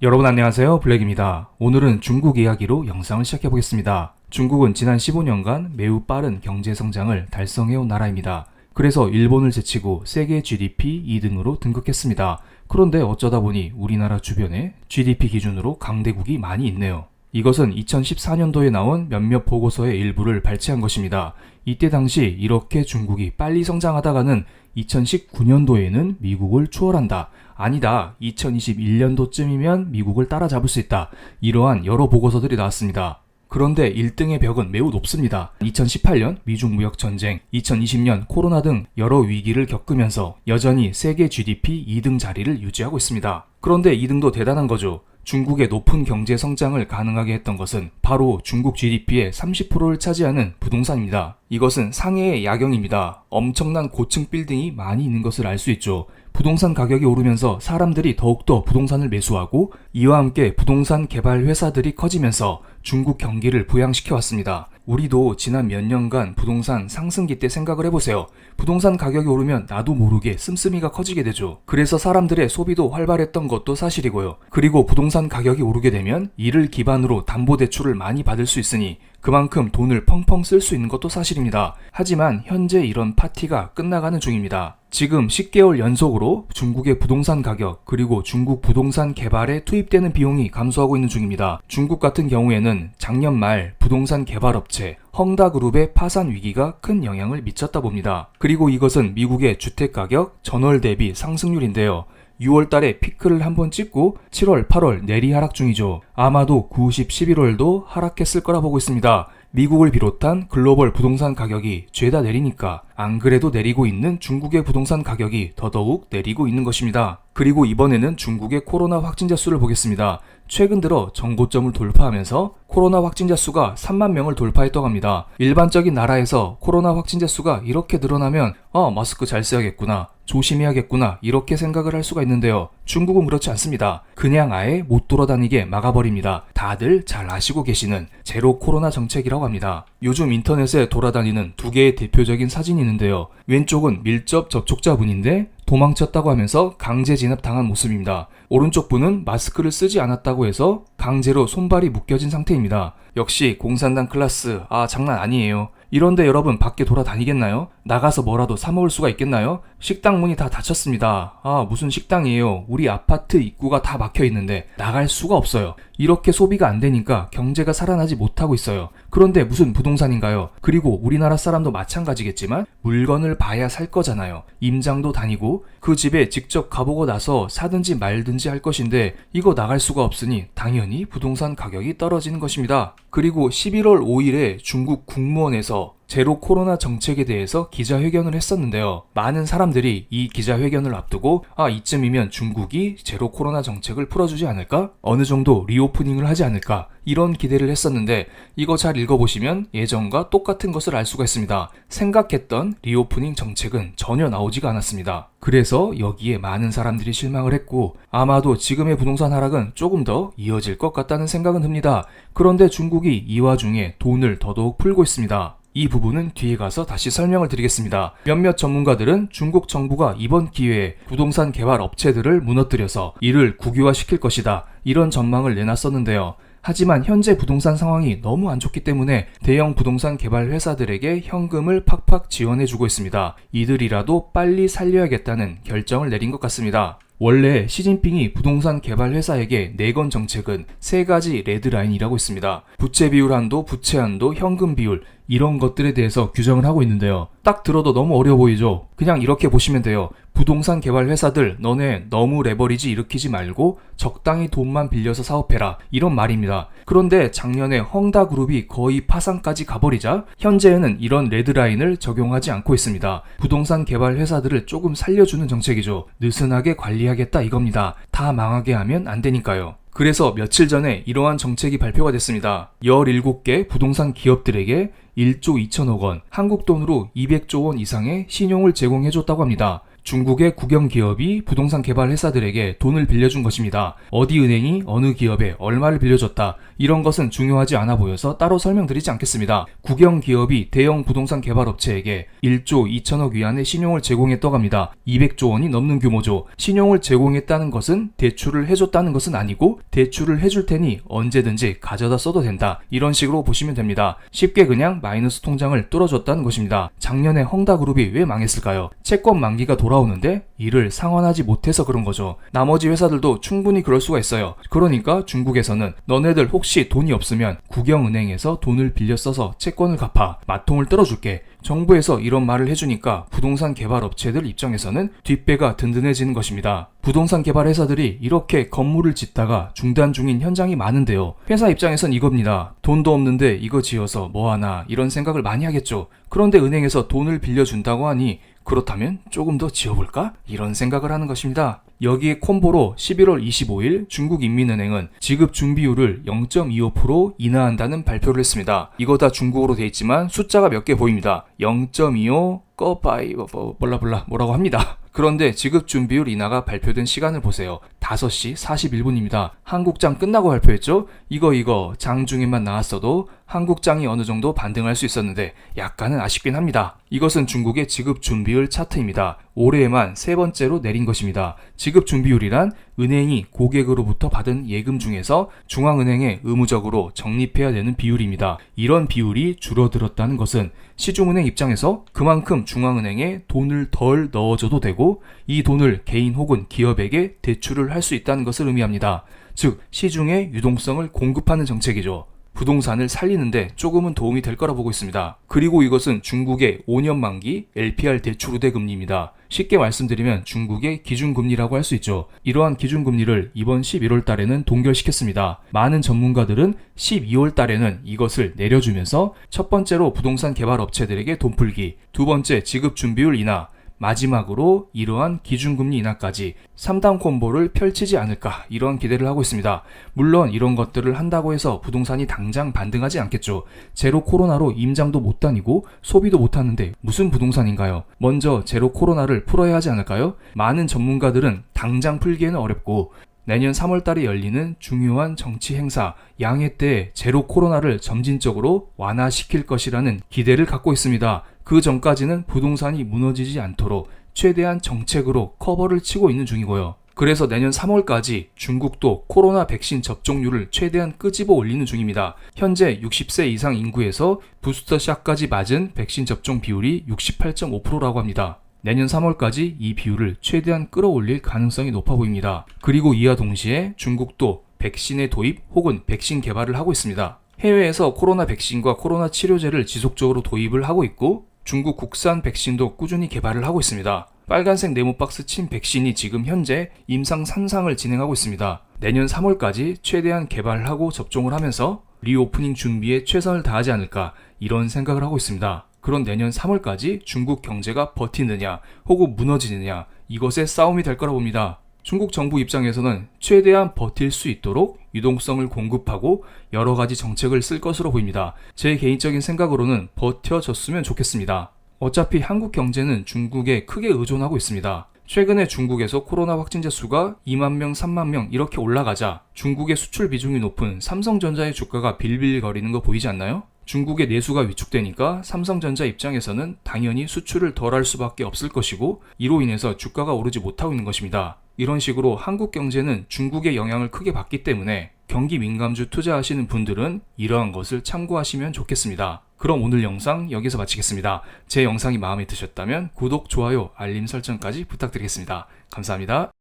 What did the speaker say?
여러분 안녕하세요, 블랙입니다. 오늘은 중국 이야기로 영상을 시작해보겠습니다. 중국은 지난 15년간 매우 빠른 경제 성장을 달성해온 나라입니다. 그래서 일본을 제치고 세계 GDP 2등으로 등극했습니다. 그런데 어쩌다 보니 우리나라 주변에 GDP 기준으로 강대국이 많이 있네요. 이것은 2014년도에 나온 몇몇 보고서의 일부를 발췌한 것입니다. 이때 당시 이렇게 중국이 빨리 성장하다가는 2019년도에는 미국을 추월한다. 아니다. 2021년도쯤이면 미국을 따라잡을 수 있다. 이러한 여러 보고서들이 나왔습니다. 그런데 1등의 벽은 매우 높습니다. 2018년 미중 무역 전쟁, 2020년 코로나 등 여러 위기를 겪으면서 여전히 세계 GDP 2등 자리를 유지하고 있습니다. 그런데 2등도 대단한 거죠. 중국의 높은 경제 성장을 가능하게 했던 것은 바로 중국 GDP의 30%를 차지하는 부동산입니다. 이것은 상해의 야경입니다. 엄청난 고층 빌딩이 많이 있는 것을 알 수 있죠. 부동산 가격이 오르면서 사람들이 더욱더 부동산을 매수하고 이와 함께 부동산 개발 회사들이 커지면서 중국 경기를 부양시켜 왔습니다. 우리도 지난 몇 년간 부동산 상승기 때 생각을 해보세요. 부동산 가격이 오르면 나도 모르게 씀씀이가 커지게 되죠. 그래서 사람들의 소비도 활발했던 것도 사실이고요. 그리고 부동산 가격이 오르게 되면 이를 기반으로 담보대출을 많이 받을 수 있으니 그만큼 돈을 펑펑 쓸 수 있는 것도 사실입니다. 하지만 현재 이런 파티가 끝나가는 중입니다. 지금 10개월 연속으로 중국의 부동산 가격 그리고 중국 부동산 개발에 투입되는 비용이 감소하고 있는 중입니다. 중국 같은 경우에는 작년 말 부동산 개발업체 헝다그룹의 파산 위기가 큰 영향을 미쳤다 봅니다. 그리고 이것은 미국의 주택가격 전월 대비 상승률인데요. 6월 달에 피크를 한번 찍고 7월, 8월 내리 하락 중이죠. 아마도 9, 10, 11월도 하락했을 거라 보고 있습니다. 미국을 비롯한 글로벌 부동산 가격이 죄다 내리니까 안 그래도 내리고 있는 중국의 부동산 가격이 더더욱 내리고 있는 것입니다. 그리고 이번에는 중국의 코로나 확진자 수를 보겠습니다. 최근 들어 정고점을 돌파하면서 코로나 확진자 수가 3만 명을 돌파했다고 합니다. 일반적인 나라에서 코로나 확진자 수가 이렇게 늘어나면 마스크 잘 써야겠구나, 조심해야겠구나 이렇게 생각을 할 수가 있는데요. 중국은 그렇지 않습니다. 그냥 아예 못 돌아다니게 막아버립니다. 다들 잘 아시고 계시는 제로 코로나 정책이라고 합니다. 요즘 인터넷에 돌아다니는 두 개의 대표적인 사진이 있는데요. 왼쪽은 밀접 접촉자분인데 도망쳤다고 하면서 강제 진압당한 모습입니다. 오른쪽 분은 마스크를 쓰지 않았다고 해서 강제로 손발이 묶여진 상태입니다. 역시 공산당 클래스, 장난 아니에요. 이런데 여러분 밖에 돌아다니겠나요? 나가서 뭐라도 사 먹을 수가 있겠나요? 식당 문이 다 닫혔습니다. 무슨 식당이에요? 우리 아파트 입구가 다 막혀 있는데 나갈 수가 없어요. 이렇게 소비가 안 되니까 경제가 살아나지 못하고 있어요. 그런데 무슨 부동산인가요? 그리고 우리나라 사람도 마찬가지겠지만 물건을 봐야 살 거잖아요. 임장도 다니고 그 집에 직접 가보고 나서 사든지 말든지 할 것인데 이거 나갈 수가 없으니 당연히 부동산 가격이 떨어지는 것입니다. 그리고 11월 5일에 중국 국무원에서 제로 코로나 정책에 대해서 기자회견을 했었는데요. 많은 사람들이 이 기자회견을 앞두고 이쯤이면 중국이 제로 코로나 정책을 풀어주지 않을까? 어느 정도 리오프닝을 하지 않을까? 이런 기대를 했었는데 이거 잘 읽어보시면 예전과 똑같은 것을 알 수가 있습니다. 생각했던 리오프닝 정책은 전혀 나오지가 않았습니다. 그래서 여기에 많은 사람들이 실망을 했고 아마도 지금의 부동산 하락은 조금 더 이어질 것 같다는 생각은 듭니다. 그런데 중국이 이 와중에 돈을 더더욱 풀고 있습니다. 이 부분은 뒤에 가서 다시 설명을 드리겠습니다. 몇몇 전문가들은 중국 정부가 이번 기회에 부동산 개발 업체들을 무너뜨려서 이를 국유화시킬 것이다. 이런 전망을 내놨었는데요. 하지만 현재 부동산 상황이 너무 안 좋기 때문에 대형 부동산 개발 회사들에게 현금을 팍팍 지원해주고 있습니다. 이들이라도 빨리 살려야겠다는 결정을 내린 것 같습니다. 원래 시진핑이 부동산 개발 회사에게 내건 정책은 세 가지 레드라인이라고 있습니다. 부채 비율 한도, 부채 한도, 현금 비율 이런 것들에 대해서 규정을 하고 있는데요. 딱 들어도 너무 어려워 보이죠? 그냥 이렇게 보시면 돼요. 부동산 개발 회사들 너네 너무 레버리지 일으키지 말고 적당히 돈만 빌려서 사업해라 이런 말입니다. 그런데 작년에 헝다그룹이 거의 파산까지 가버리자 현재는 이런 레드라인을 적용하지 않고 있습니다. 부동산 개발 회사들을 조금 살려주는 정책이죠. 느슨하게 관리하겠다 이겁니다. 다 망하게 하면 안 되니까요. 그래서 며칠 전에 이러한 정책이 발표가 됐습니다. 17개 부동산 기업들에게 1조 2천억 원, 한국 돈으로 200조 원 이상의 신용을 제공해줬다고 합니다. 중국의 국영 기업이 부동산 개발 회사들에게 돈을 빌려준 것입니다. 어디 은행이 어느 기업에 얼마를 빌려줬다. 이런 것은 중요하지 않아 보여서 따로 설명드리지 않겠습니다. 국영 기업이 대형 부동산 개발 업체에게 1조 2천억 위안의 신용을 제공했다고 합니다. 200조 원이 넘는 규모죠. 신용을 제공했다는 것은 대출을 해줬다는 것은 아니고 대출을 해줄 테니 언제든지 가져다 써도 된다. 이런 식으로 보시면 됩니다. 쉽게 그냥 마이너스 통장을 뚫어줬다는 것입니다. 작년에 헝다그룹이 왜 망했을까요? 채권 만기가 돌아오는데 이를 상환하지 못해서 그런 거죠. 나머지 회사들도 충분히 그럴 수가 있어요. 그러니까 중국에서는 너네들 혹시 돈이 없으면 국영은행에서 돈을 빌려 써서 채권을 갚아. 마통을 떨어줄게. 정부에서 이런 말을 해주니까 부동산 개발 업체들 입장에서는 뒷배가 든든해지는 것입니다. 부동산 개발 회사들이 이렇게 건물을 짓다가 중단 중인 현장이 많은데요. 회사 입장에선 이겁니다. 돈도 없는데 이거 지어서 뭐하나 이런 생각을 많이 하겠죠. 그런데 은행에서 돈을 빌려준다고 하니 그렇다면 조금 더 지어볼까? 이런 생각을 하는 것입니다. 여기에 콤보로 11월 25일 중국인민은행은 지급 준비율을 0.25% 인하한다는 발표를 했습니다. 이거 다 중국어로 돼 있지만 숫자가 몇 개 보입니다. 0.25 꺼바이 몰라 뭐라고 합니다. 그런데 지급 준비율 인하가 발표된 시간을 보세요. 5시 41분입니다. 한국장 끝나고 발표했죠? 이거 장 중에만 나왔어도 한국장이 어느 정도 반등할 수 있었는데 약간은 아쉽긴 합니다. 이것은 중국의 지급 준비율 차트입니다. 올해에만 세 번째로 내린 것입니다. 지급 준비율이란 은행이 고객으로부터 받은 예금 중에서 중앙은행에 의무적으로 적립해야 되는 비율입니다. 이런 비율이 줄어들었다는 것은 시중은행 입장에서 그만큼 중앙은행에 돈을 덜 넣어줘도 되고 이 돈을 개인 혹은 기업에게 대출을 할 수 있다는 것을 의미합니다. 즉 시중에 유동성을 공급하는 정책이죠. 부동산을 살리는데 조금은 도움이 될 거라 보고 있습니다. 그리고 이것은 중국의 5년 만기 LPR 대출 우대 금리입니다. 쉽게 말씀드리면 중국의 기준금리라고 할 수 있죠. 이러한 기준금리를 이번 11월 달에는 동결시켰습니다. 많은 전문가들은 12월 달에는 이것을 내려주면서 첫 번째로 부동산 개발 업체들에게 돈 풀기, 두 번째 지급 준비율 인하, 마지막으로 이러한 기준금리 인하까지 3단 콤보를 펼치지 않을까 이런 기대를 하고 있습니다. 물론 이런 것들을 한다고 해서 부동산이 당장 반등하지 않겠죠. 제로 코로나로 임장도 못 다니고 소비도 못 하는데 무슨 부동산인가요? 먼저 제로 코로나를 풀어야 하지 않을까요? 많은 전문가들은 당장 풀기에는 어렵고 내년 3월 달에 열리는 중요한 정치 행사 양해 때 제로 코로나를 점진적으로 완화시킬 것이라는 기대를 갖고 있습니다. 그 전까지는 부동산이 무너지지 않도록 최대한 정책으로 커버를 치고 있는 중이고요. 그래서 내년 3월까지 중국도 코로나 백신 접종률을 최대한 끄집어 올리는 중입니다. 현재 60세 이상 인구에서 부스터샷까지 맞은 백신 접종 비율이 68.5%라고 합니다. 내년 3월까지 이 비율을 최대한 끌어올릴 가능성이 높아 보입니다. 그리고 이와 동시에 중국도 백신의 도입 혹은 백신 개발을 하고 있습니다. 해외에서 코로나 백신과 코로나 치료제를 지속적으로 도입을 하고 있고 중국 국산 백신도 꾸준히 개발을 하고 있습니다. 빨간색 네모 박스 침 백신이 지금 현재 임상 3상을 진행하고 있습니다. 내년 3월까지 최대한 개발을 하고 접종을 하면서 리오프닝 준비에 최선을 다하지 않을까 이런 생각을 하고 있습니다. 그런 내년 3월까지 중국 경제가 버티느냐 혹은 무너지느냐 이것의 싸움이 될 거라 봅니다. 중국 정부 입장에서는 최대한 버틸 수 있도록 유동성을 공급하고 여러 가지 정책을 쓸 것으로 보입니다. 제 개인적인 생각으로는 버텨줬으면 좋겠습니다. 어차피 한국 경제는 중국에 크게 의존하고 있습니다. 최근에 중국에서 코로나 확진자 수가 2만 명, 3만 명 이렇게 올라가자 중국의 수출 비중이 높은 삼성전자의 주가가 빌빌거리는 거 보이지 않나요? 중국의 내수가 위축되니까 삼성전자 입장에서는 당연히 수출을 덜 할 수밖에 없을 것이고 이로 인해서 주가가 오르지 못하고 있는 것입니다. 이런 식으로 한국 경제는 중국의 영향을 크게 받기 때문에 경기 민감주 투자하시는 분들은 이러한 것을 참고하시면 좋겠습니다. 그럼 오늘 영상 여기서 마치겠습니다. 제 영상이 마음에 드셨다면 구독, 좋아요, 알림 설정까지 부탁드리겠습니다. 감사합니다.